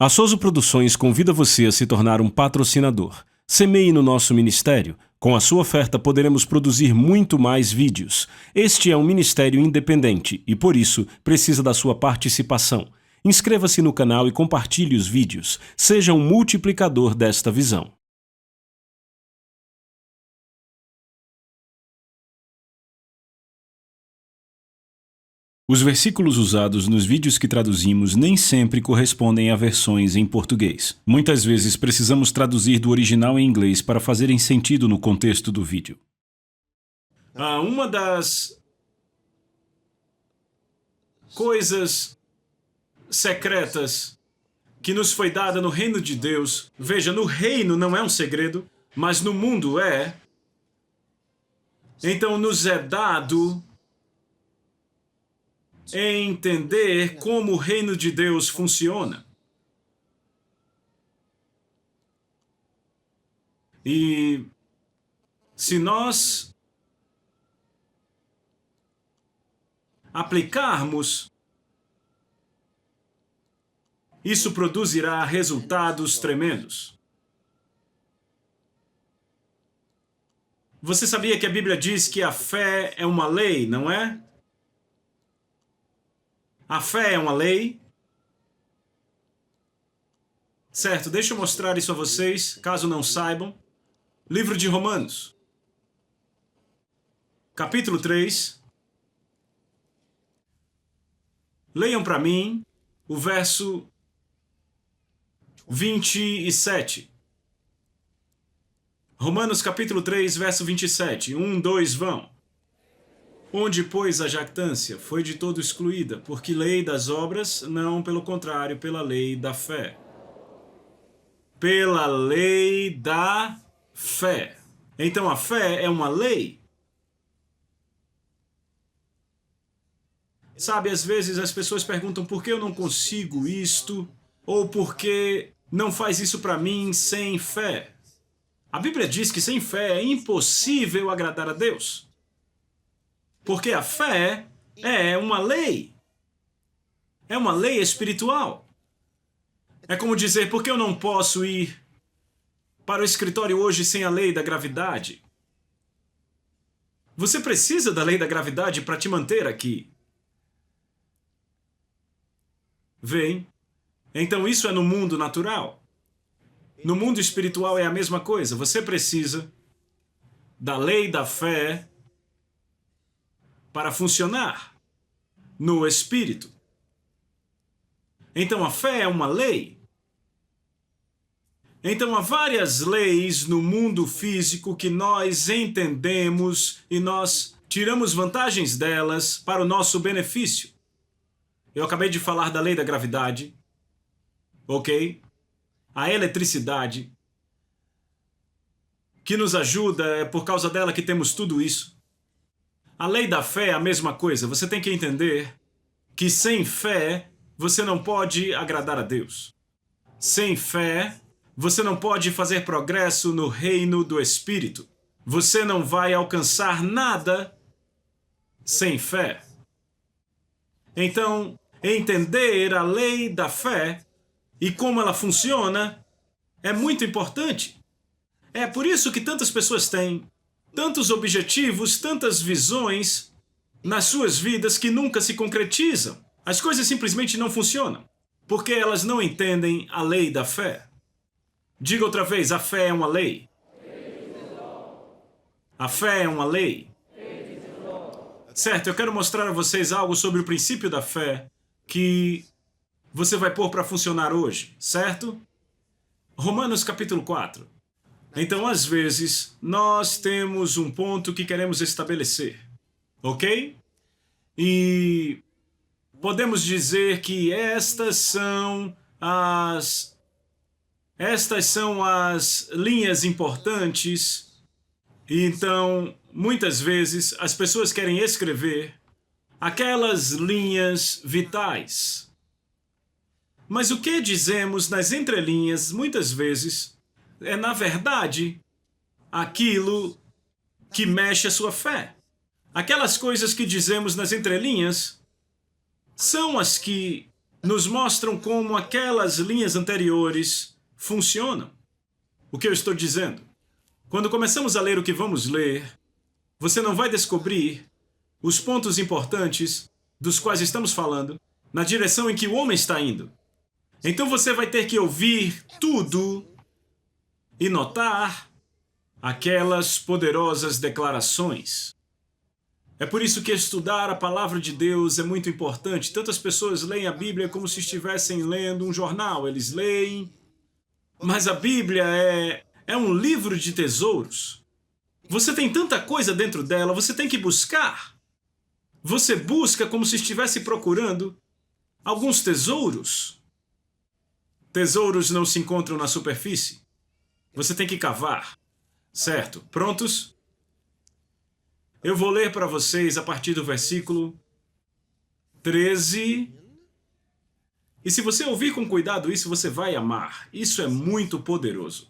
A Souza Produções convida você a se tornar um patrocinador. Semeie no nosso ministério. Com a sua oferta poderemos produzir muito mais vídeos. Este é um ministério independente e, por isso, precisa da sua participação. Inscreva-se no canal e compartilhe os vídeos. Seja um multiplicador desta visão. Os versículos usados nos vídeos que traduzimos nem sempre correspondem a versões em português. Muitas vezes precisamos traduzir do original em inglês para fazerem sentido no contexto do vídeo. Uma das coisas secretas que nos foi dada no reino de Deus, veja, no reino não é um segredo, mas no mundo é. Então nos é dado entender como o reino de Deus funciona. E se nós aplicarmos, isso produzirá resultados tremendos. Você sabia que a Bíblia diz que a fé é uma lei, não é? A fé é uma lei. Certo, deixa eu mostrar isso a vocês, caso não saibam. Livro de Romanos, capítulo 3. Leiam para mim o verso 27. Romanos capítulo 3, verso 27. 1, 2, vão. Onde, pois, a jactância foi de todo excluída, porque lei das obras, não, pelo contrário, pela lei da fé. Pela lei da fé. Então a fé é uma lei. Sabe, às vezes as pessoas perguntam por que eu não consigo isto, ou por que não faz isso para mim sem fé. A Bíblia diz que sem fé é impossível agradar a Deus. Porque a fé é uma lei. É uma lei espiritual. É como dizer, por que eu não posso ir para o escritório hoje sem a lei da gravidade? Você precisa da lei da gravidade para te manter aqui. Vem? Então isso é no mundo natural. No mundo espiritual é a mesma coisa. Você precisa da lei da fé para funcionar no espírito. Então a fé é uma lei. Então há várias leis no mundo físico que nós entendemos e nós tiramos vantagens delas para o nosso benefício. Eu acabei de falar da lei da gravidade, ok? A eletricidade, que nos ajuda, é por causa dela que temos tudo isso. A lei da fé é a mesma coisa. Você tem que entender que sem fé você não pode agradar a Deus. Sem fé você não pode fazer progresso no reino do Espírito. Você não vai alcançar nada sem fé. Então, entender a lei da fé e como ela funciona é muito importante. É por isso que tantas pessoas têm tantos objetivos, tantas visões nas suas vidas que nunca se concretizam. As coisas simplesmente não funcionam, porque elas não entendem a lei da fé. Diga outra vez, a fé é uma lei. A fé é uma lei. Certo, eu quero mostrar a vocês algo sobre o princípio da fé que você vai pôr para funcionar hoje, certo? Romanos capítulo 4. Então, às vezes, nós temos um ponto que queremos estabelecer, ok? E podemos dizer que estas são as linhas importantes. E então, muitas vezes, as pessoas querem escrever aquelas linhas vitais. Mas o que dizemos nas entrelinhas, muitas vezes, é, na verdade, aquilo que mexe a sua fé. Aquelas coisas que dizemos nas entrelinhas são as que nos mostram como aquelas linhas anteriores funcionam. O que eu estou dizendo? Quando começamos a ler o que vamos ler, você não vai descobrir os pontos importantes dos quais estamos falando na direção em que o homem está indo. Então você vai ter que ouvir tudo e notar aquelas poderosas declarações. É por isso que estudar a palavra de Deus é muito importante. Tantas pessoas leem a Bíblia como se estivessem lendo um jornal. Eles leem, mas a Bíblia é um livro de tesouros. Você tem tanta coisa dentro dela, você tem que buscar. Você busca como se estivesse procurando alguns tesouros. Tesouros não se encontram na superfície. Você tem que cavar. Certo? Prontos? Eu vou ler para vocês a partir do versículo 13. E se você ouvir com cuidado isso, você vai amar. Isso é muito poderoso.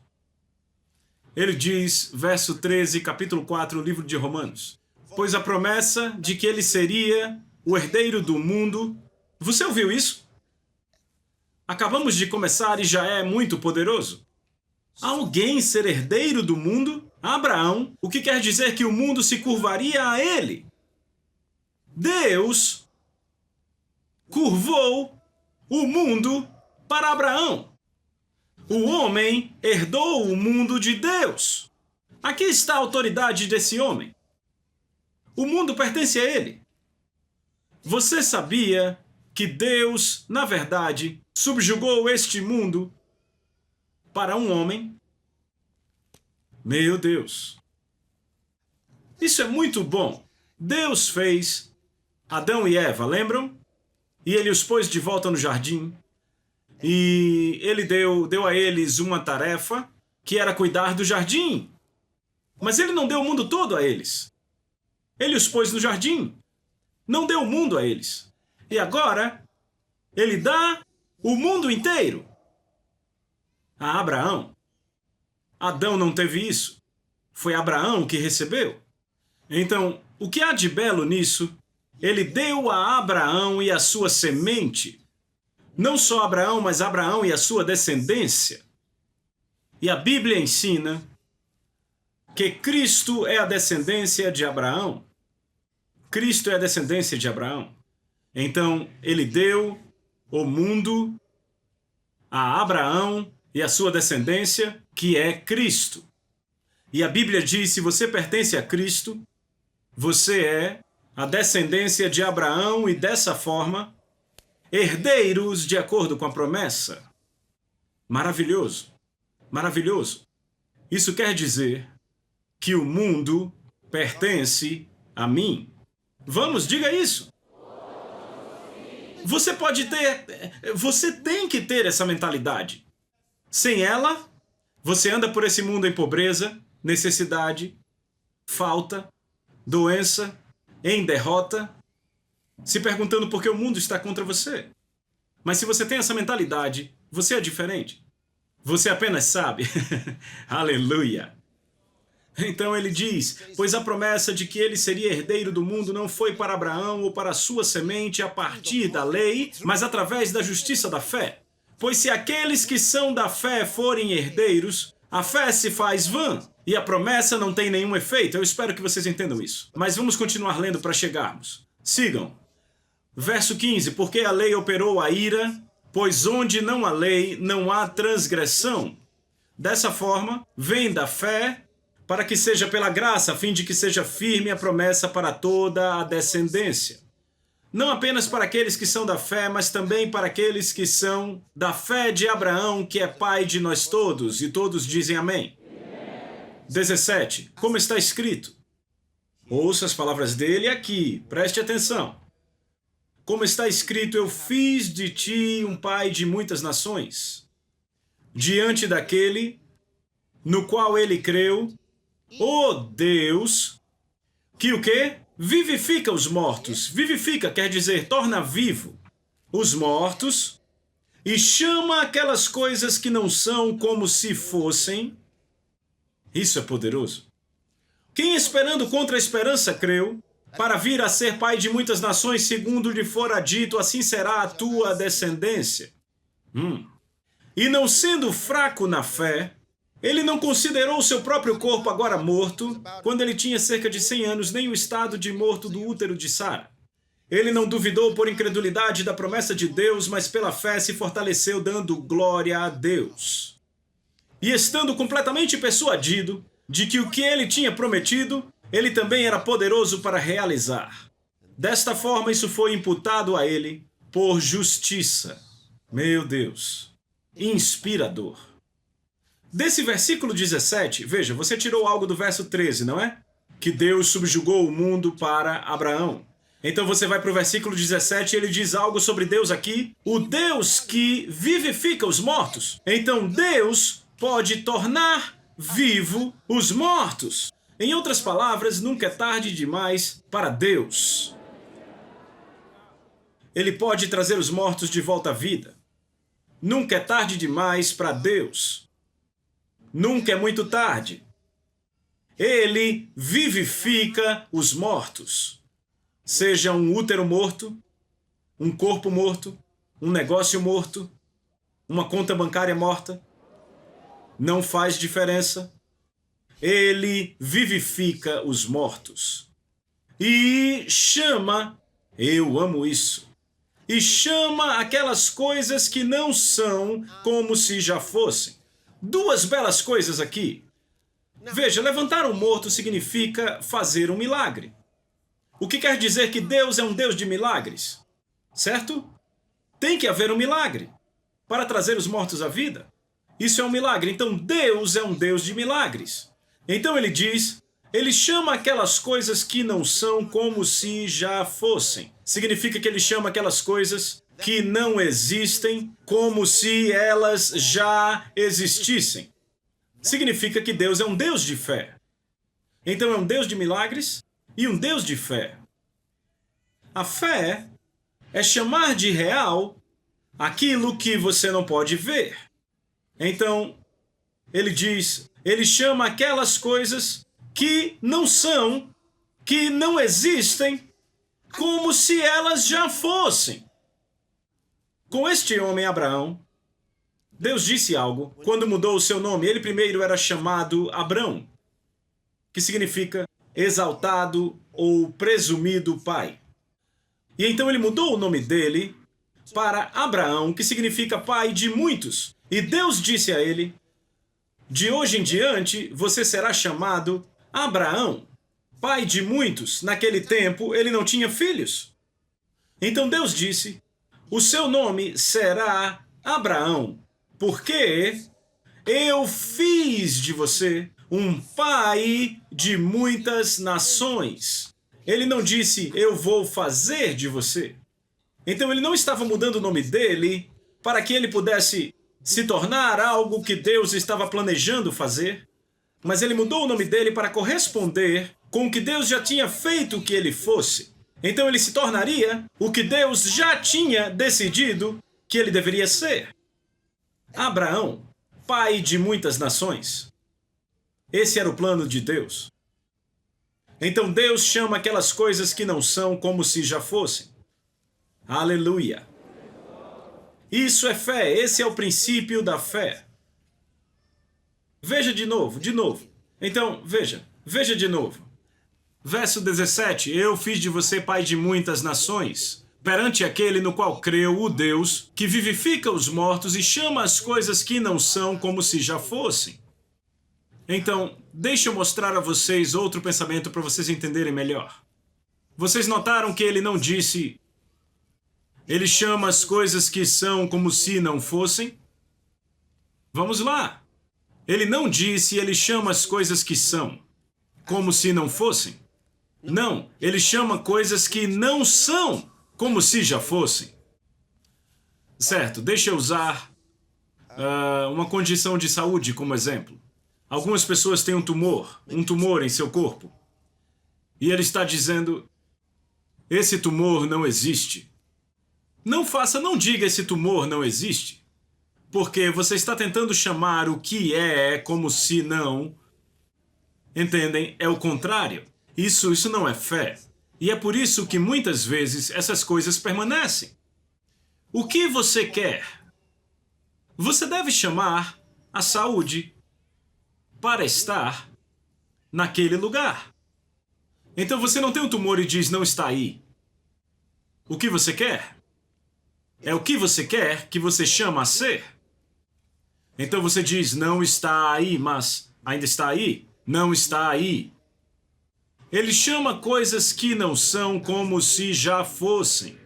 Ele diz, verso 13, capítulo 4, livro de Romanos. Pois a promessa de que ele seria o herdeiro do mundo... Você ouviu isso? Acabamos de começar e já é muito poderoso. Alguém ser herdeiro do mundo? Abraão, o que quer dizer que o mundo se curvaria a ele. Deus curvou o mundo para Abraão. O homem herdou o mundo de Deus. Aqui está a autoridade desse homem. O mundo pertence a ele. Você sabia que Deus, na verdade, subjugou este mundo para um homem? Meu Deus! Isso é muito bom. Deus fez Adão e Eva, lembram? E ele os pôs de volta no jardim. E ele deu a eles uma tarefa que era cuidar do jardim. Mas ele não deu o mundo todo a eles. Ele os pôs no jardim. Não deu o mundo a eles. E agora, ele dá o mundo inteiro a Abraão. Adão não teve isso. Foi Abraão que recebeu. Então, o que há de belo nisso? Ele deu a Abraão e a sua semente. Não só Abraão, mas Abraão e a sua descendência. E a Bíblia ensina que Cristo é a descendência de Abraão. Cristo é a descendência de Abraão. Então, ele deu o mundo a Abraão e a sua descendência, que é Cristo. E a Bíblia diz, se você pertence a Cristo, você é a descendência de Abraão e, dessa forma, herdeiros de acordo com a promessa. Maravilhoso. Maravilhoso. Isso quer dizer que o mundo pertence a mim. Vamos, diga isso. Você tem que ter essa mentalidade. Sem ela, você anda por esse mundo em pobreza, necessidade, falta, doença, em derrota, se perguntando por que o mundo está contra você. Mas se você tem essa mentalidade, você é diferente. Você apenas sabe. Aleluia! Então ele diz, pois a promessa de que ele seria herdeiro do mundo não foi para Abraão ou para a sua semente a partir da lei, mas através da justiça da fé. Pois se aqueles que são da fé forem herdeiros, a fé se faz vã e a promessa não tem nenhum efeito. Eu espero que vocês entendam isso. Mas vamos continuar lendo para chegarmos. Sigam. Verso 15. Porque a lei operou a ira, pois onde não há lei, não há transgressão. Dessa forma, vem da fé, para que seja pela graça, a fim de que seja firme a promessa para toda a descendência. Não apenas para aqueles que são da fé, mas também para aqueles que são da fé de Abraão, que é pai de nós todos. E todos dizem amém. 17. Como está escrito? Ouça as palavras dele aqui. Preste atenção. Como está escrito, eu fiz de ti um pai de muitas nações. Diante daquele no qual ele creu, o Deus, que o quê? Vivifica os mortos. Vivifica quer dizer, torna vivo os mortos e chama aquelas coisas que não são como se fossem. Isso é poderoso. Quem esperando contra a esperança creu, para vir a ser pai de muitas nações, segundo lhe fora dito, assim será a tua descendência. E não sendo fraco na fé, ele não considerou o seu próprio corpo agora morto, quando ele tinha cerca de 100 anos, nem o estado de morto do útero de Sara. Ele não duvidou por incredulidade da promessa de Deus, mas pela fé se fortaleceu, dando glória a Deus. E estando completamente persuadido de que o que ele tinha prometido, ele também era poderoso para realizar. Desta forma, isso foi imputado a ele por justiça. Meu Deus, inspirador. Desse versículo 17, veja, você tirou algo do verso 13, não é? Que Deus subjugou o mundo para Abraão. Então você vai para o versículo 17 e ele diz algo sobre Deus aqui. O Deus que vivifica os mortos. Então Deus pode tornar vivo os mortos. Em outras palavras, nunca é tarde demais para Deus. Ele pode trazer os mortos de volta à vida. Nunca é tarde demais para Deus. Nunca é muito tarde. Ele vivifica os mortos. Seja um útero morto, um corpo morto, um negócio morto, uma conta bancária morta. Não faz diferença. Ele vivifica os mortos. E chama, eu amo isso, e chama aquelas coisas que não são como se já fossem. Duas belas coisas aqui. Veja, levantar um morto significa fazer um milagre. O que quer dizer que Deus é um Deus de milagres, certo? Tem que haver um milagre para trazer os mortos à vida. Isso é um milagre. Então Deus é um Deus de milagres. Então ele diz, ele chama aquelas coisas que não são como se já fossem. Significa que ele chama aquelas coisas que não existem como se elas já existissem. Significa que Deus é um Deus de fé. Então é um Deus de milagres e um Deus de fé. A fé é chamar de real aquilo que você não pode ver. Então, ele diz, ele chama aquelas coisas que não são, que não existem, como se elas já fossem. Com este homem, Abraão, Deus disse algo quando mudou o seu nome. Ele primeiro era chamado Abrão, que significa exaltado ou presumido pai. E então ele mudou o nome dele para Abraão, que significa pai de muitos. E Deus disse a ele, de hoje em diante você será chamado Abraão, pai de muitos. Naquele tempo ele não tinha filhos. Então Deus disse, o seu nome será Abraão, porque eu fiz de você um pai de muitas nações. Ele não disse, eu vou fazer de você. Então ele não estava mudando o nome dele para que ele pudesse se tornar algo que Deus estava planejando fazer, mas ele mudou o nome dele para corresponder com o que Deus já tinha feito que ele fosse. Então ele se tornaria o que Deus já tinha decidido que ele deveria ser. Abraão, pai de muitas nações. Esse era o plano de Deus. Então Deus chama aquelas coisas que não são como se já fossem. Aleluia! Isso é fé, esse é o princípio da fé. Veja de novo. Então, veja de novo. Verso 17, eu fiz de você pai de muitas nações, perante aquele no qual creu o Deus, que vivifica os mortos e chama as coisas que não são como se já fossem. Então, deixa eu mostrar a vocês outro pensamento para vocês entenderem melhor. Vocês notaram que ele não disse, ele chama as coisas que são como se não fossem? Vamos lá. Ele não disse, ele chama as coisas que são como se não fossem. Não, ele chama coisas que não são como se já fossem. Certo, deixa eu usar uma condição de saúde como exemplo. Algumas pessoas têm um tumor em seu corpo. E ele está dizendo, esse tumor não existe. Não diga esse tumor não existe. Porque você está tentando chamar o que é como se não. Entendem? É o contrário. Isso não é fé. E é por isso que muitas vezes essas coisas permanecem. O que você quer? Você deve chamar a saúde para estar naquele lugar. Então você não tem um tumor e diz não está aí. O que você quer? É o que você quer que você chama a ser. Então você diz não está aí, mas ainda está aí? Não está aí. Ele chama coisas que não são como se já fossem.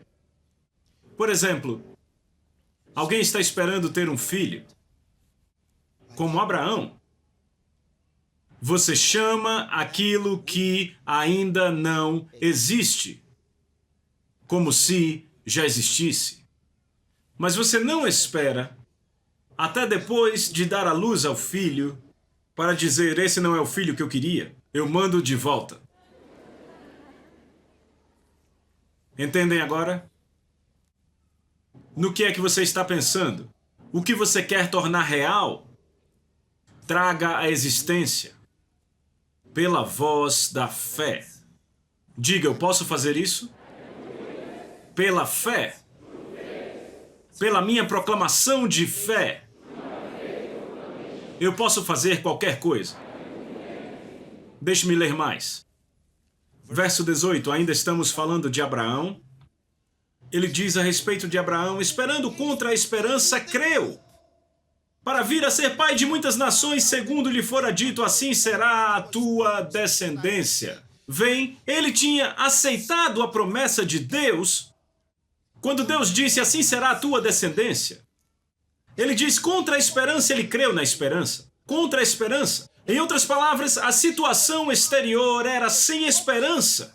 Por exemplo, alguém está esperando ter um filho, como Abraão. Você chama aquilo que ainda não existe, como se já existisse. Mas você não espera até depois de dar à luz ao filho para dizer, esse não é o filho que eu queria, eu mando de volta. Entendem agora? No que é que você está pensando? O que você quer tornar real? Traga à existência pela voz da fé. Diga, eu posso fazer isso? Pela fé. Pela minha proclamação de fé. Eu posso fazer qualquer coisa. Deixe-me ler mais. Verso 18, ainda estamos falando de Abraão. Ele diz a respeito de Abraão, esperando contra a esperança, creu, para vir a ser pai de muitas nações, segundo lhe fora dito, assim será a tua descendência. Vem, ele tinha aceitado a promessa de Deus, quando Deus disse, assim será a tua descendência. Ele diz, contra a esperança, ele creu na esperança. Contra a esperança. Em outras palavras, a situação exterior era sem esperança.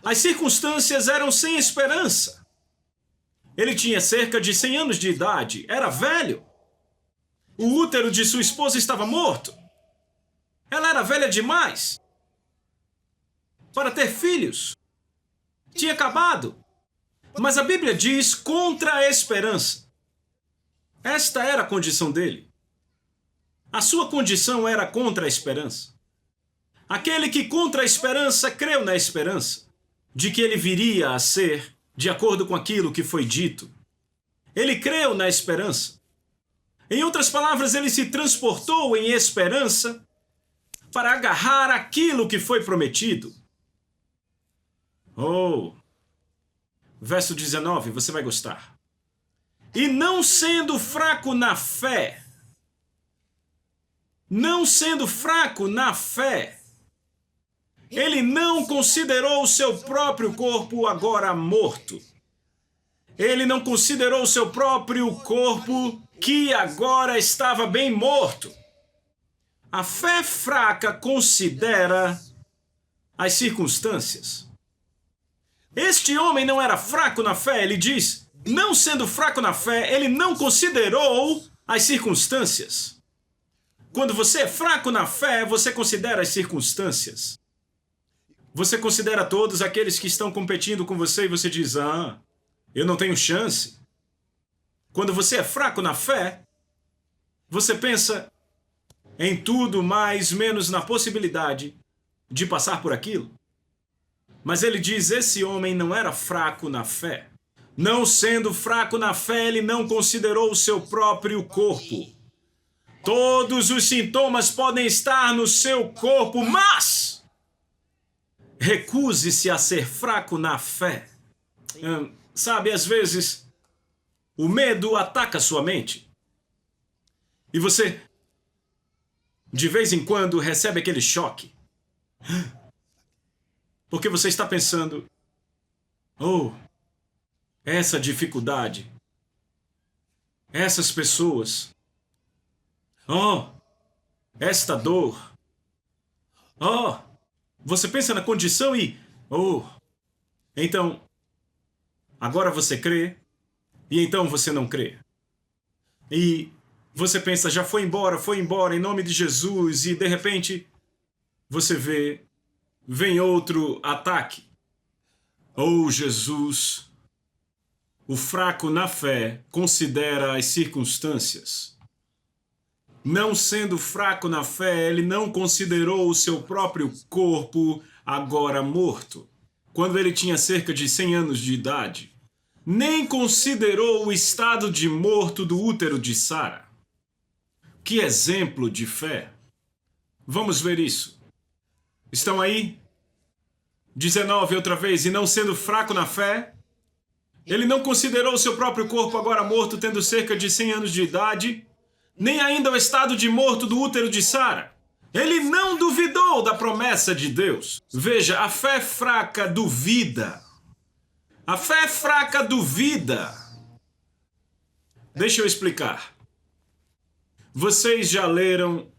As circunstâncias eram sem esperança. Ele tinha cerca de 100 anos de idade, era velho. O útero de sua esposa estava morto. Ela era velha demais para ter filhos. Tinha acabado. Mas a Bíblia diz contra a esperança. Esta era a condição dele. A sua condição era contra a esperança. Aquele que contra a esperança creu na esperança de que ele viria a ser de acordo com aquilo que foi dito. Ele creu na esperança. Em outras palavras, ele se transportou em esperança para agarrar aquilo que foi prometido. Oh! Verso 19, você vai gostar. E não sendo fraco na fé, ele não considerou o seu próprio corpo agora morto. Ele não considerou o seu próprio corpo que agora estava bem morto. A fé fraca considera as circunstâncias. Este homem não era fraco na fé, ele diz, não sendo fraco na fé, ele não considerou as circunstâncias. Quando você é fraco na fé, você considera as circunstâncias. Você considera todos aqueles que estão competindo com você e você diz, eu não tenho chance. Quando você é fraco na fé, você pensa em tudo, mais menos na possibilidade de passar por aquilo. Mas ele diz, esse homem não era fraco na fé. Não sendo fraco na fé, ele não considerou o seu próprio corpo. Todos os sintomas podem estar no seu corpo, mas recuse-se a ser fraco na fé. Sabe, às vezes, o medo ataca sua mente. E você, de vez em quando, recebe aquele choque. Porque você está pensando, essa dificuldade, essas pessoas, esta dor. Você pensa na condição e, então, agora você crê, e então você não crê. E você pensa, já foi embora, em nome de Jesus, e de repente, você vem outro ataque. Jesus, o fraco na fé considera as circunstâncias. Não sendo fraco na fé, ele não considerou o seu próprio corpo agora morto. quando ele tinha cerca de 100 anos de idade, nem considerou o estado de morto do útero de Sara. Que exemplo de fé! Vamos ver isso. Estão aí? 19 outra vez. E não sendo fraco na fé, ele não considerou o seu próprio corpo agora morto, tendo cerca de 100 anos de idade, nem ainda o estado de morto do útero de Sara. Ele não duvidou da promessa de Deus. Veja, a fé fraca duvida. A fé fraca duvida. Deixa eu explicar. Vocês já leram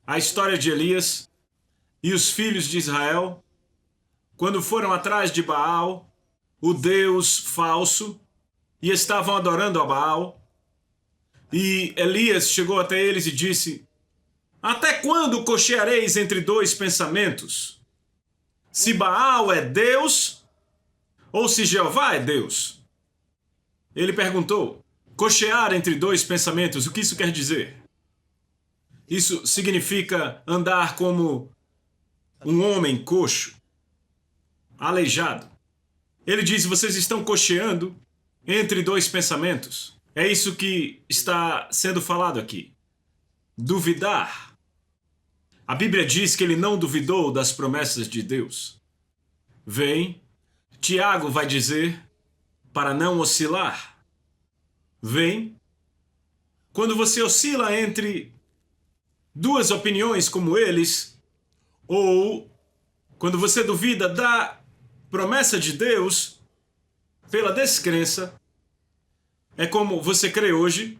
a história de Elias e os filhos de Israel, quando foram atrás de Baal, o Deus falso, e estavam adorando a Baal? E Elias chegou até eles e disse: até quando cocheareis entre dois pensamentos? Se Baal é Deus ou se Jeová é Deus? Ele perguntou: cochear entre dois pensamentos, o que isso quer dizer? Isso significa andar como um homem coxo, aleijado. Ele diz: vocês estão cocheando entre dois pensamentos. É isso que está sendo falado aqui. Duvidar. A Bíblia diz que ele não duvidou das promessas de Deus. Vem, Tiago vai dizer, para não oscilar. Vem. Quando você oscila entre duas opiniões como eles, ou quando você duvida da promessa de Deus pela descrença, é como você crê hoje,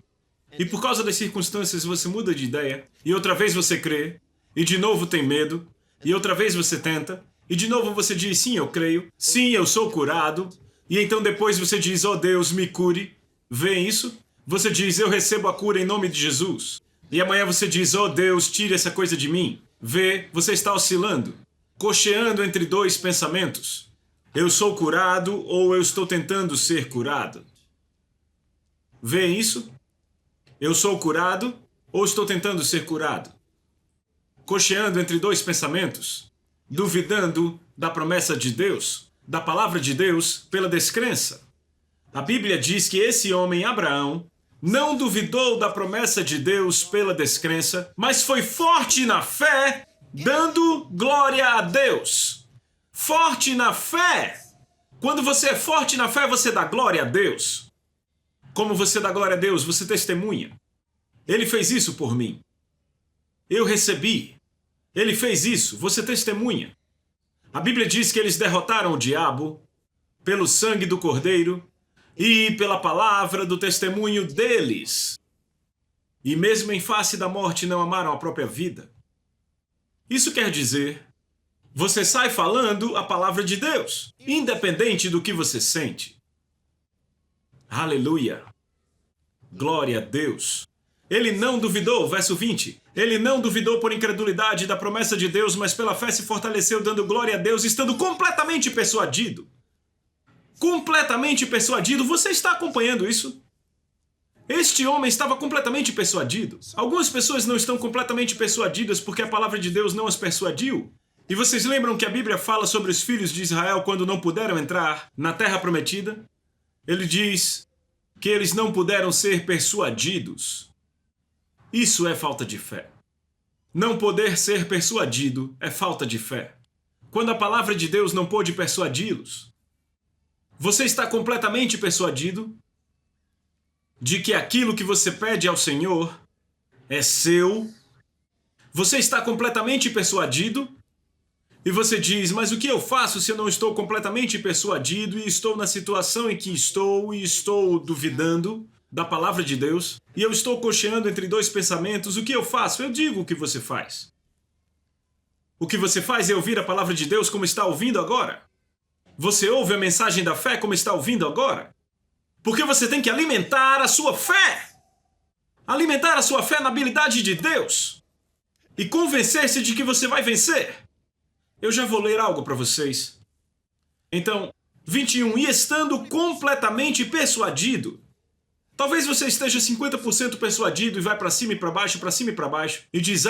e por causa das circunstâncias você muda de ideia, e outra vez você crê, e de novo tem medo, e outra vez você tenta, e de novo você diz: sim, eu creio, sim, eu sou curado, e então depois você diz: oh Deus, me cure. Vê isso? Você diz: eu recebo a cura em nome de Jesus. E amanhã você diz: oh Deus, tire essa coisa de mim. Vê, você está oscilando, cocheando entre dois pensamentos. Eu sou curado ou eu estou tentando ser curado? Vê isso? Eu sou curado ou estou tentando ser curado? Cocheando entre dois pensamentos, duvidando da promessa de Deus, da palavra de Deus, pela descrença. A Bíblia diz que esse homem, Abraão, não duvidou da promessa de Deus pela descrença, mas foi forte na fé, dando glória a Deus. Forte na fé. Quando você é forte na fé, você dá glória a Deus. Como você dá glória a Deus? Você testemunha. Ele fez isso por mim. Eu recebi. Ele fez isso. Você testemunha. A Bíblia diz que eles derrotaram o diabo pelo sangue do Cordeiro e pela palavra do testemunho deles. E mesmo em face da morte não amaram a própria vida. Isso quer dizer, você sai falando a palavra de Deus, independente do que você sente. Aleluia. Glória a Deus. Ele não duvidou, verso 20. Ele não duvidou por incredulidade da promessa de Deus, mas pela fé se fortaleceu, dando glória a Deus, estando completamente persuadido. Completamente persuadido. Você está acompanhando isso? Este homem estava completamente persuadido. Algumas pessoas não estão completamente persuadidas porque a palavra de Deus não as persuadiu. E vocês lembram que a Bíblia fala sobre os filhos de Israel quando não puderam entrar na terra prometida? Ele diz que eles não puderam ser persuadidos. Isso é falta de fé. Não poder ser persuadido é falta de fé. Quando a palavra de Deus não pôde persuadi-los, você está completamente persuadido de que aquilo que você pede ao Senhor é seu. Você está completamente persuadido e você diz: mas o que eu faço se eu não estou completamente persuadido e estou na situação em que estou e estou duvidando da palavra de Deus e eu estou cocheando entre dois pensamentos? O que eu faço? Eu digo o que você faz. O que você faz é ouvir a palavra de Deus como está ouvindo agora. Você ouve a mensagem da fé como está ouvindo agora. Porque você tem que alimentar a sua fé. Alimentar a sua fé na habilidade de Deus. E convencer-se de que você vai vencer. Eu já vou ler algo para vocês. Então, 21. E estando completamente persuadido. Talvez você esteja 50% persuadido e vai para cima e para baixo, para cima e para baixo. E diz: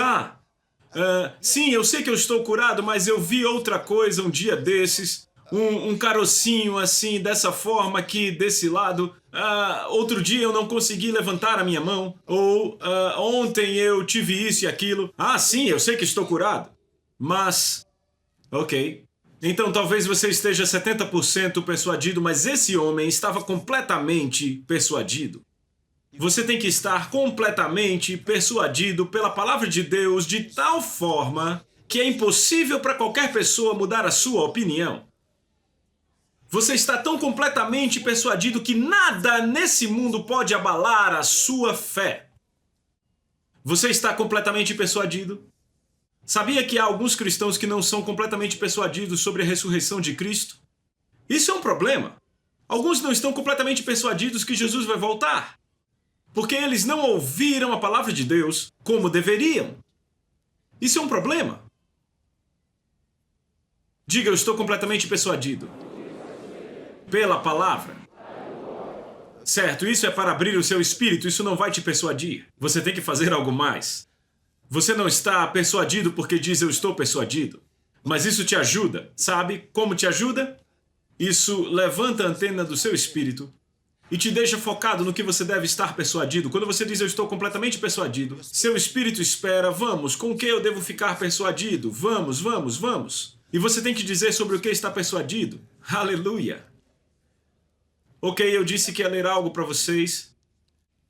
sim, eu sei que eu estou curado, mas eu vi outra coisa um dia desses. um carocinho assim, dessa forma aqui, desse lado. Outro dia eu não consegui levantar a minha mão. Ou ontem eu tive isso e aquilo. Sim, eu sei que estou curado. Mas, ok. Então talvez você esteja 70% persuadido, mas esse homem estava completamente persuadido. Você tem que estar completamente persuadido pela palavra de Deus de tal forma que é impossível para qualquer pessoa mudar a sua opinião. Você está tão completamente persuadido que nada nesse mundo pode abalar a sua fé. Você está completamente persuadido? Sabia que há alguns cristãos que não são completamente persuadidos sobre a ressurreição de Cristo? Isso é um problema. Alguns não estão completamente persuadidos que Jesus vai voltar, porque eles não ouviram a palavra de Deus como deveriam. Isso é um problema. Diga, eu estou completamente persuadido pela palavra. Certo, isso é para abrir o seu espírito, isso não vai te persuadir. Você tem que fazer algo mais. Você não está persuadido porque diz eu estou persuadido. Mas isso te ajuda. Sabe como te ajuda? Isso levanta a antena do seu espírito e te deixa focado no que você deve estar persuadido. Quando você diz eu estou completamente persuadido, seu espírito espera, vamos, com o que eu devo ficar persuadido? Vamos, vamos, vamos. E você tem que dizer sobre o que está persuadido. Aleluia. Ok, eu disse que ia ler algo para vocês.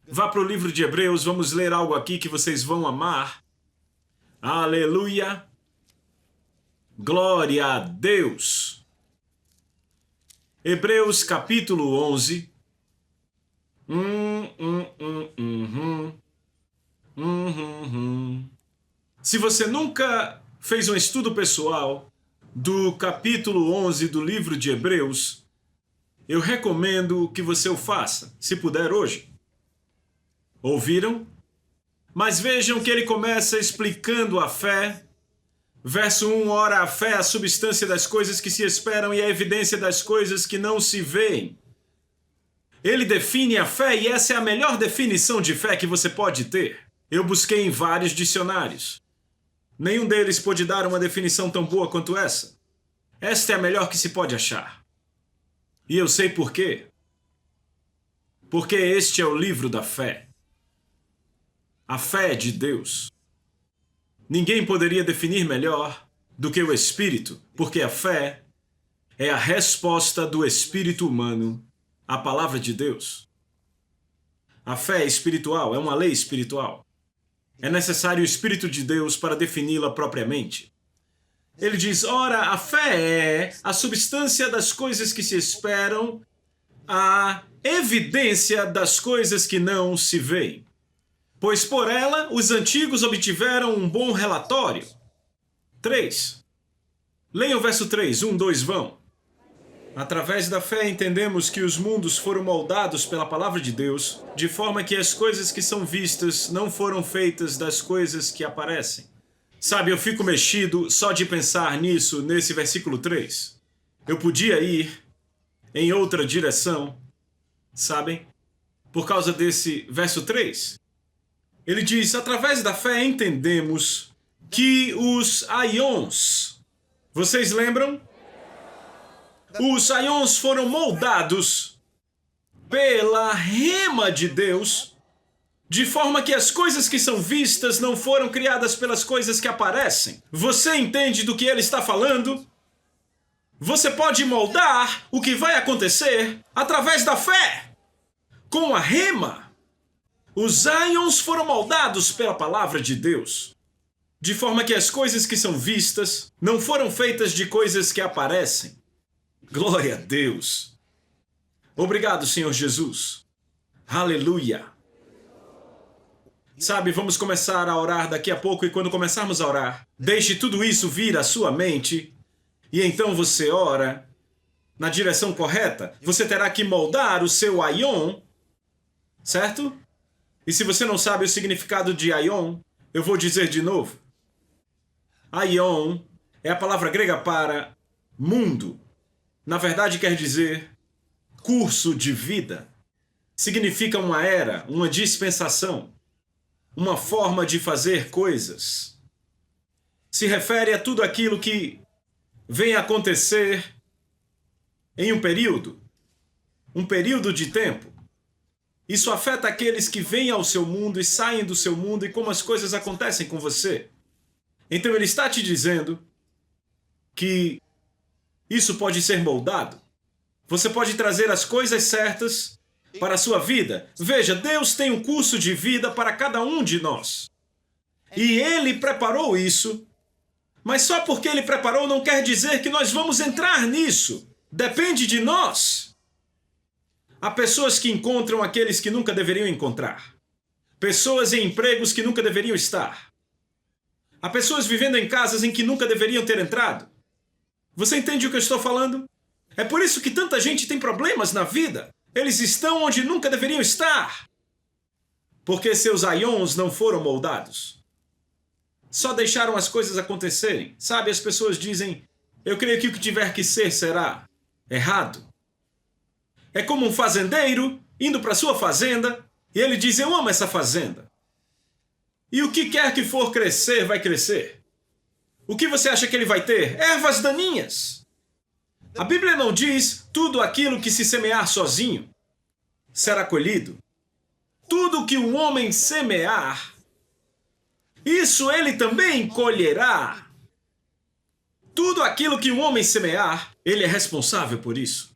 Vá para o livro de Hebreus, vamos ler algo aqui que vocês vão amar. Aleluia. Glória a Deus. Hebreus capítulo 11. Se você nunca fez um estudo pessoal do capítulo 11 do livro de Hebreus, eu recomendo que você o faça, se puder hoje. Ouviram? Mas vejam que ele começa explicando a fé. Verso 1, ora, a fé é a substância das coisas que se esperam e a evidência das coisas que não se veem. Ele define a fé e essa é a melhor definição de fé que você pode ter. Eu busquei em vários dicionários. Nenhum deles pôde dar uma definição tão boa quanto essa. Esta é a melhor que se pode achar. E eu sei por quê. Porque este é o livro da fé. A fé de Deus. Ninguém poderia definir melhor do que o Espírito, porque a fé é a resposta do espírito humano à palavra de Deus. A fé é espiritual, é uma lei espiritual. É necessário o Espírito de Deus para defini-la propriamente. Ele diz, ora, a fé é a substância das coisas que se esperam, a evidência das coisas que não se veem. Pois por ela os antigos obtiveram um bom relatório. 3. Leiam o verso 3, 1, 2, vão. Através da fé entendemos que os mundos foram moldados pela palavra de Deus, de forma que as coisas que são vistas não foram feitas das coisas que aparecem. Sabe, eu fico mexido só de pensar nisso, nesse versículo 3. Eu podia ir em outra direção, sabem? Por causa desse verso 3. Ele diz, através da fé entendemos que os aions, vocês lembram? Os aions foram moldados pela rema de Deus, de forma que as coisas que são vistas não foram criadas pelas coisas que aparecem. Você entende do que ele está falando? Você pode moldar o que vai acontecer através da fé, com a rema. Os aions foram moldados pela palavra de Deus, de forma que as coisas que são vistas não foram feitas de coisas que aparecem. Glória a Deus. Obrigado, Senhor Jesus. Aleluia. Sabe, vamos começar a orar daqui a pouco e quando começarmos a orar, deixe tudo isso vir à sua mente e então você ora na direção correta. Você terá que moldar o seu aion, certo? E se você não sabe o significado de aion, eu vou dizer de novo. Aion é a palavra grega para mundo. Na verdade quer dizer curso de vida. Significa uma era, uma dispensação, uma forma de fazer coisas. Se refere a tudo aquilo que vem acontecer em um período de tempo. Isso afeta aqueles que vêm ao seu mundo e saem do seu mundo e como as coisas acontecem com você. Então ele está te dizendo que isso pode ser moldado. Você pode trazer as coisas certas para a sua vida. Veja, Deus tem um curso de vida para cada um de nós. E Ele preparou isso. Mas só porque Ele preparou não quer dizer que nós vamos entrar nisso. Depende de nós. Há pessoas que encontram aqueles que nunca deveriam encontrar. Pessoas em empregos que nunca deveriam estar. Há pessoas vivendo em casas em que nunca deveriam ter entrado. Você entende o que eu estou falando? É por isso que tanta gente tem problemas na vida. Eles estão onde nunca deveriam estar. Porque seus aions não foram moldados. Só deixaram as coisas acontecerem. Sabe, as pessoas dizem, eu creio que o que tiver que ser será. Errado. É como um fazendeiro indo para sua fazenda e ele diz, eu amo essa fazenda. E o que quer que for crescer, vai crescer. O que você acha que ele vai ter? Ervas daninhas. A Bíblia não diz tudo aquilo que se semear sozinho será colhido. Tudo que um homem semear, isso ele também colherá. Tudo aquilo que um homem semear, ele é responsável por isso.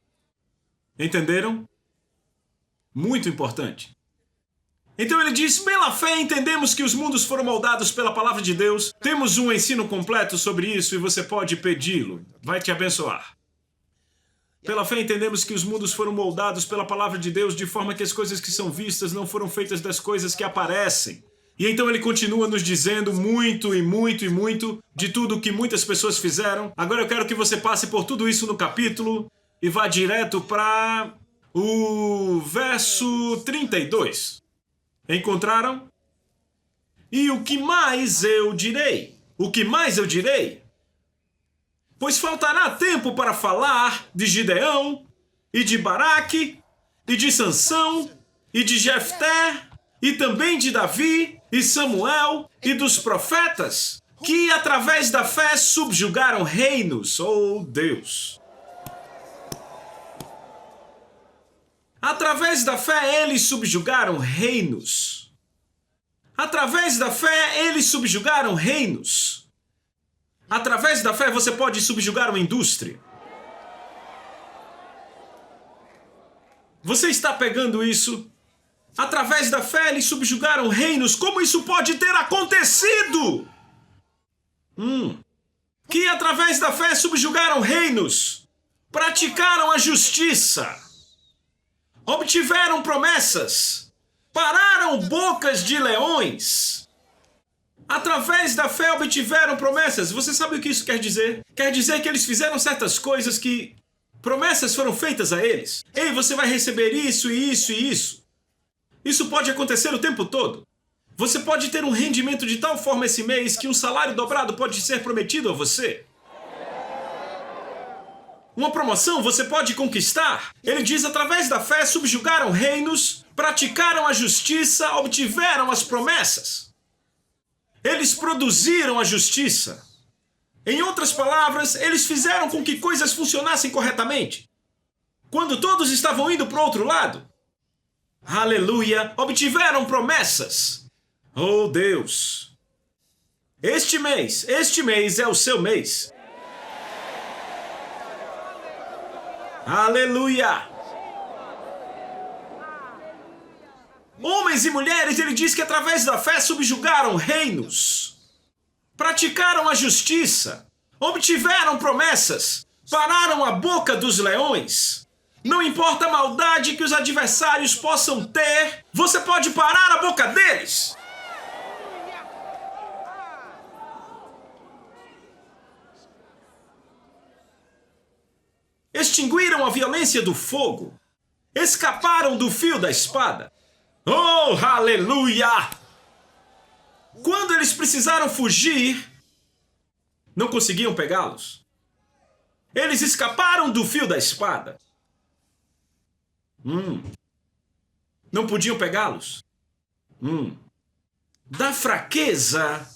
Entenderam? Muito importante. Então ele diz, pela fé entendemos que os mundos foram moldados pela palavra de Deus. Temos um ensino completo sobre isso e você pode pedi-lo. Vai te abençoar. Pela fé entendemos que os mundos foram moldados pela palavra de Deus de forma que as coisas que são vistas não foram feitas das coisas que aparecem. E então ele continua nos dizendo muito e muito e muito de tudo o que muitas pessoas fizeram. Agora eu quero que você passe por tudo isso no capítulo e vá direto para o verso 32. Encontraram? E o que mais eu direi? O que mais eu direi? Pois faltará tempo para falar de Gideão, e de Baraque, e de Sansão, e de Jefté, e também de Davi, e Samuel, e dos profetas, que através da fé subjugaram reinos. Oh, Deus! Através da fé eles subjugaram reinos. Através da fé eles subjugaram reinos. Através da fé você pode subjugar uma indústria. Você está pegando isso? Através da fé eles subjugaram reinos. Como isso pode ter acontecido? Que através da fé subjugaram reinos. Praticaram a justiça. Obtiveram promessas. Pararam bocas de leões. Através da fé obtiveram promessas. Você sabe o que isso quer dizer? Quer dizer que eles fizeram certas coisas que promessas foram feitas a eles. Ei, você vai receber isso e isso e isso. Isso pode acontecer o tempo todo. Você pode ter um rendimento de tal forma esse mês que um salário dobrado pode ser prometido a você. Uma promoção você pode conquistar. Ele diz, através da fé subjugaram reinos, praticaram a justiça, obtiveram as promessas. Eles produziram a justiça. Em outras palavras, eles fizeram com que coisas funcionassem corretamente. Quando todos estavam indo para o outro lado, aleluia, obtiveram promessas. Oh, Deus! Este mês é o seu mês. Aleluia! Homens e mulheres, ele diz que através da fé subjugaram reinos, praticaram a justiça, obtiveram promessas, pararam a boca dos leões. Não importa a maldade que os adversários possam ter, você pode parar a boca deles. Extinguiram a violência do fogo, escaparam do fio da espada. Oh, aleluia! Quando eles precisaram fugir, não conseguiam pegá-los. Eles escaparam do fio da espada. Não podiam pegá-los. Da fraqueza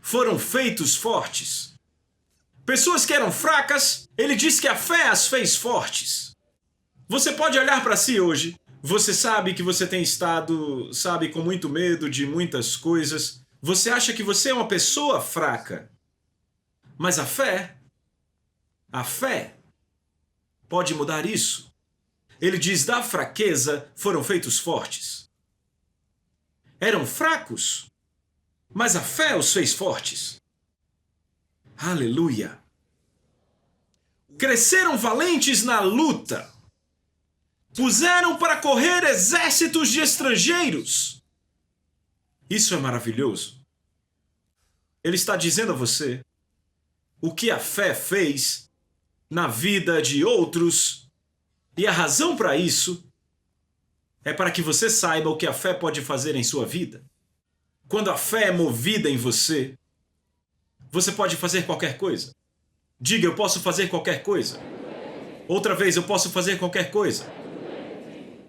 foram feitos fortes. Pessoas que eram fracas, ele diz que a fé as fez fortes. Você pode olhar para si hoje. Você sabe que você tem estado, com muito medo de muitas coisas. Você acha que você é uma pessoa fraca. Mas a fé pode mudar isso. Ele diz, da fraqueza foram feitos fortes. Eram fracos, mas a fé os fez fortes. Aleluia! Cresceram valentes na luta. Puseram para correr exércitos de estrangeiros. Isso é maravilhoso. Ele está dizendo a você o que a fé fez na vida de outros, e a razão para isso é para que você saiba o que a fé pode fazer em sua vida. Quando a fé é movida em você, você pode fazer qualquer coisa. Diga, eu posso fazer qualquer coisa. Outra vez, eu posso fazer qualquer coisa.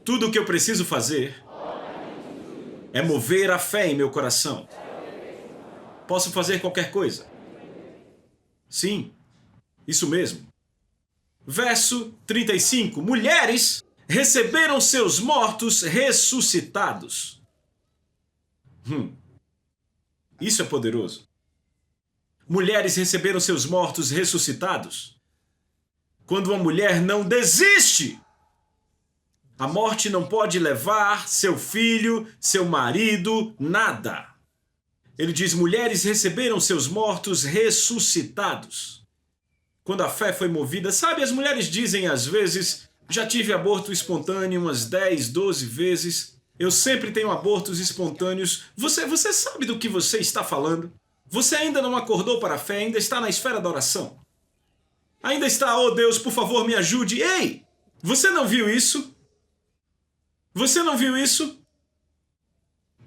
Tudo o que eu preciso fazer é mover a fé em meu coração. Posso fazer qualquer coisa. Sim, isso mesmo. Verso 35. Mulheres receberam seus mortos ressuscitados. Isso é poderoso. Mulheres receberam seus mortos ressuscitados. Quando uma mulher não desiste, a morte não pode levar seu filho, seu marido, nada. Ele diz, mulheres receberam seus mortos ressuscitados. Quando a fé foi movida, sabe, as mulheres dizem às vezes, já tive aborto espontâneo umas 10, 12 vezes, eu sempre tenho abortos espontâneos. Você sabe do que você está falando? Você ainda não acordou para a fé, ainda está na esfera da oração. Ainda está, oh Deus, por favor, me ajude. Ei, você não viu isso? Você não viu isso?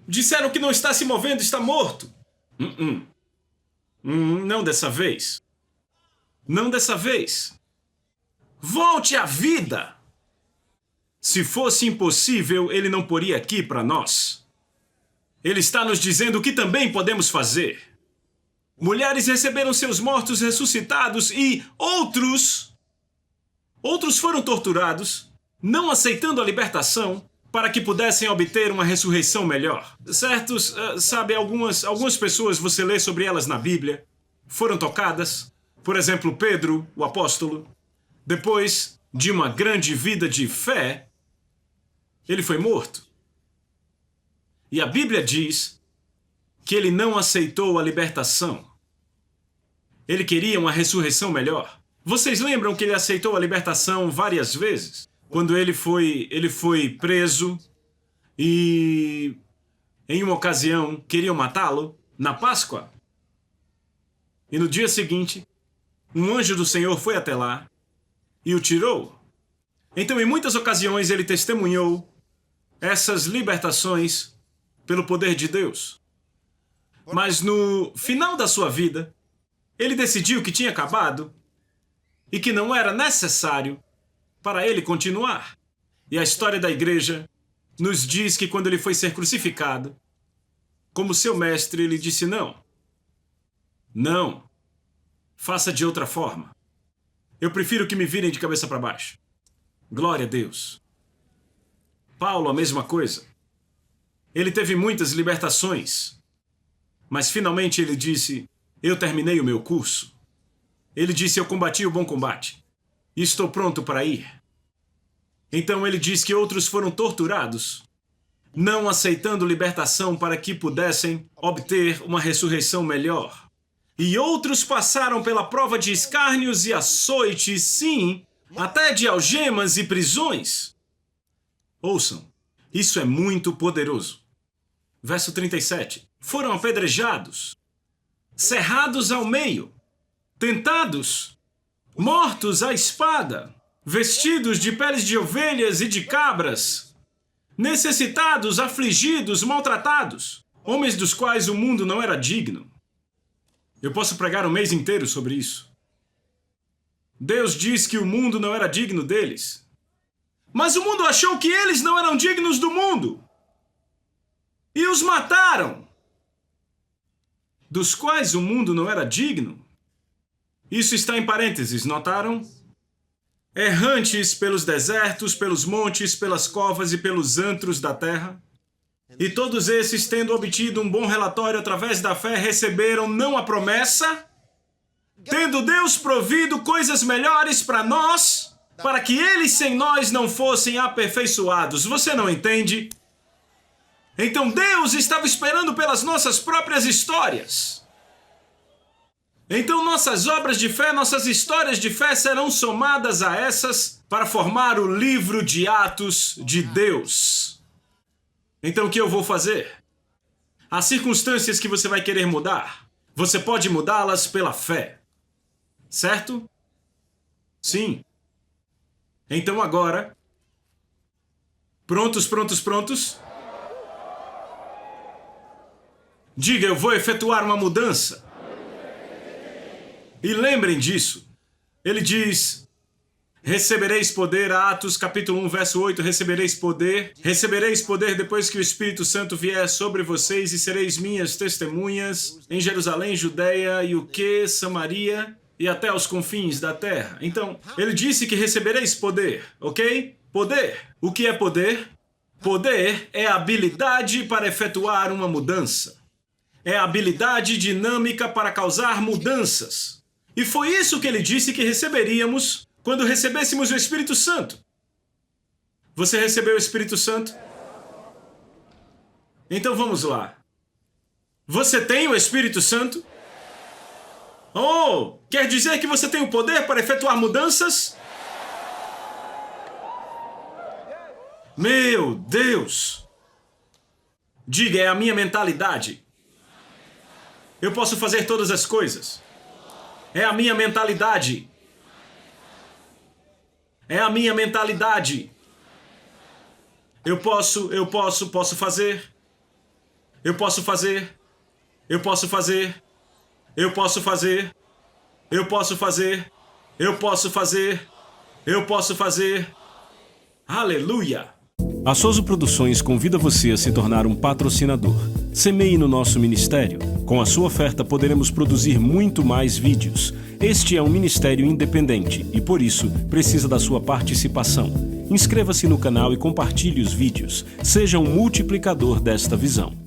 Disseram que não está se movendo, está morto. Não dessa vez. Não dessa vez. Volte à vida. Se fosse impossível, ele não poria aqui para nós. Ele está nos dizendo o que também podemos fazer. Mulheres receberam seus mortos ressuscitados e outros foram torturados, não aceitando a libertação, para que pudessem obter uma ressurreição melhor. Certos, sabe, algumas pessoas, você lê sobre elas na Bíblia, foram tocadas. Por exemplo, Pedro, o apóstolo, depois de uma grande vida de fé, ele foi morto. E a Bíblia diz que ele não aceitou a libertação. Ele queria uma ressurreição melhor. Vocês lembram que ele aceitou a libertação várias vezes? Quando ele foi preso e, em uma ocasião, queriam matá-lo na Páscoa. E no dia seguinte, um anjo do Senhor foi até lá e o tirou. Então, em muitas ocasiões, ele testemunhou essas libertações pelo poder de Deus. Mas no final da sua vida, ele decidiu que tinha acabado e que não era necessário para ele continuar. E a história da igreja nos diz que quando ele foi ser crucificado, como seu mestre, ele disse não. Não. Faça de outra forma. Eu prefiro que me virem de cabeça para baixo. Glória a Deus. Paulo, a mesma coisa. Ele teve muitas libertações, mas finalmente ele disse, eu terminei o meu curso. Ele disse, eu combati o bom combate e estou pronto para ir. Então ele diz que outros foram torturados, não aceitando libertação para que pudessem obter uma ressurreição melhor. E outros passaram pela prova de escárnios e açoites, sim, até de algemas e prisões. Ouçam, isso é muito poderoso. Verso 37. Foram apedrejados, cerrados ao meio, tentados, mortos à espada, vestidos de peles de ovelhas e de cabras, necessitados, afligidos, maltratados, homens dos quais o mundo não era digno. Eu posso pregar um mês inteiro sobre isso. Deus diz que o mundo não era digno deles. Mas o mundo achou que eles não eram dignos do mundo. E os mataram. Dos quais o mundo não era digno. Isso está em parênteses, notaram? Errantes pelos desertos, pelos montes, pelas covas e pelos antros da terra. E todos esses, tendo obtido um bom relatório através da fé, receberam não a promessa, tendo Deus provido coisas melhores para nós, para que eles sem nós não fossem aperfeiçoados. Você não entende? Então Deus estava esperando pelas nossas próprias histórias. Então nossas obras de fé, nossas histórias de fé serão somadas a essas para formar o livro de Atos de Deus. Então o que eu vou fazer? As circunstâncias que você vai querer mudar, você pode mudá-las pela fé. Certo? Sim. Então agora, prontos? Diga, eu vou efetuar uma mudança. E lembrem disso. Ele diz, recebereis poder, Atos capítulo 1, verso 8, recebereis poder depois que o Espírito Santo vier sobre vocês e sereis minhas testemunhas em Jerusalém, Judeia e o que? Samaria e até os confins da terra. Então, ele disse que recebereis poder, ok? Poder. O que é poder? Poder é a habilidade para efetuar uma mudança. É a habilidade dinâmica para causar mudanças. E foi isso que ele disse que receberíamos quando recebêssemos o Espírito Santo. Você recebeu o Espírito Santo? Então vamos lá. Você tem o Espírito Santo? Oh, quer dizer que você tem o poder para efetuar mudanças? Meu Deus! Diga, é a minha mentalidade. Eu posso fazer todas as coisas. É a minha mentalidade. É a minha mentalidade. Eu posso fazer. Eu posso fazer. Eu posso fazer. Eu posso fazer. Eu posso fazer. Eu posso fazer. Eu posso fazer. Aleluia! A Soso Produções convida você a se tornar um patrocinador. Semeie no nosso ministério. Com a sua oferta poderemos produzir muito mais vídeos. Este é um ministério independente e, por isso, precisa da sua participação. Inscreva-se no canal e compartilhe os vídeos. Seja um multiplicador desta visão.